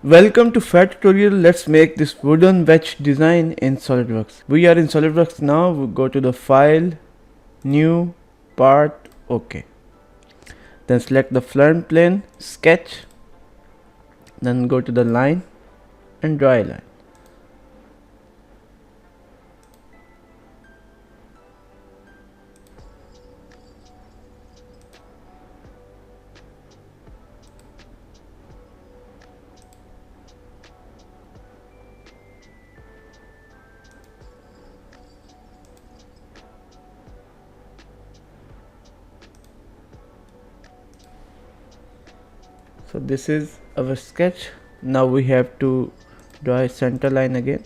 Welcome to FAD tutorial. Let's make this wooden wedge design in SolidWorks. We are in SolidWorks now. We go to the file, new, part, OK. Then select the front plane, sketch. Then go to the line and draw a line. So this is our sketch. Now we have to draw a center line again.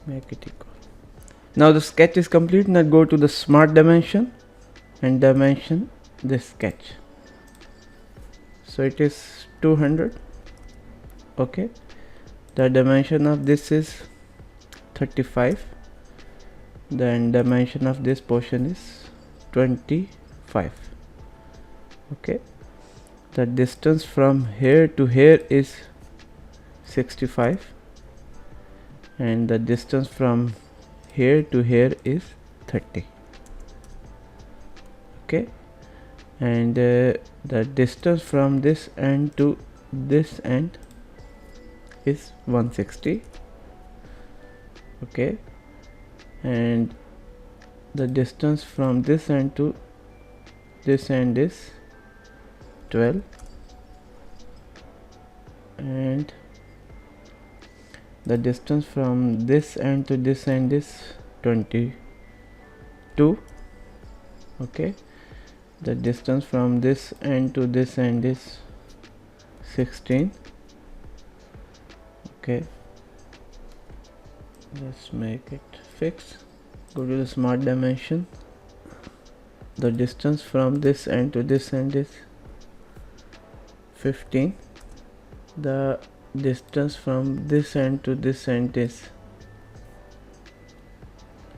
Make it equal. Now the sketch is complete. Now go to the smart dimension and dimension this sketch. So it is 200. Okay. The dimension of this is 35. Then dimension of this portion is 25. Okay. The distance from here to here is 65 and the distance from here to here is 30. Okay, and the distance from this end to this end is 160. Okay, and the distance from this end to this end is 12, and the distance from this end to this end is 22. Okay, the distance from this end to this end is 16. Okay, let's make it fixed. Go to the smart dimension. The distance from this end to this end is 15. The distance from this end to this end is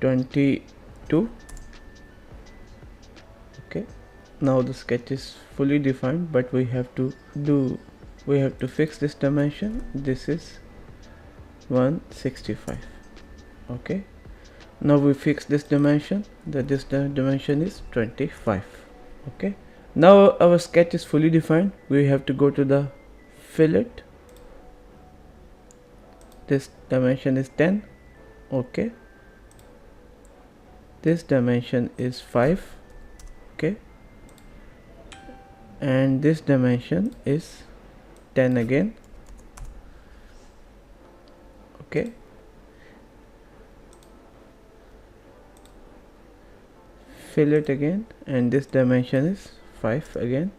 22. Okay, now the sketch is fully defined, but we have to fix this dimension. This is 165. Okay, now we fix this dimension. This dimension is 25. Okay, now our sketch is fully defined. We have to go to the fillet. This dimension is 10. Okay, this dimension is 5. Okay, and this dimension is 10 again. Okay, fillet again, and this dimension is 5 again,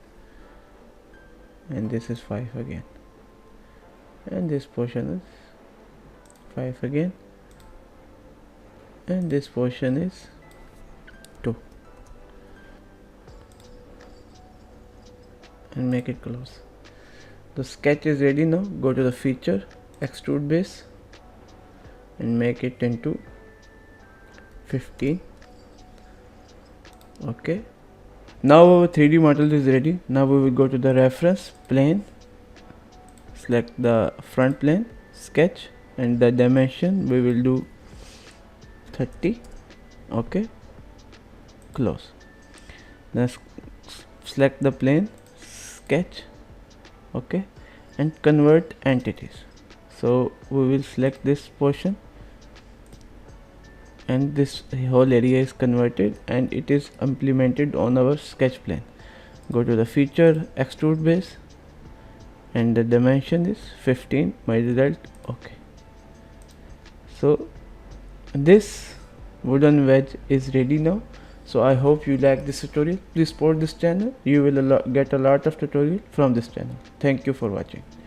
and this is 5 again, and this portion is 5 again, and this portion is 2, and make it close. The sketch is ready now. Go to the feature, extrude base, and make it into 15. Okay, now our 3D model is ready. Now we will go to the reference plane, select the front plane, sketch, and the dimension we will do 30. Okay, close. Then select the plane, sketch. Okay, and convert entities. So we will select this portion, and this whole area is converted and it is implemented on our sketch plane. Go to the feature, extrude base, and the dimension is 15. My result. Okay, so this wooden wedge is ready now. So I hope you like this tutorial. Please support this channel. You will get a lot of tutorial from this channel. Thank you for watching.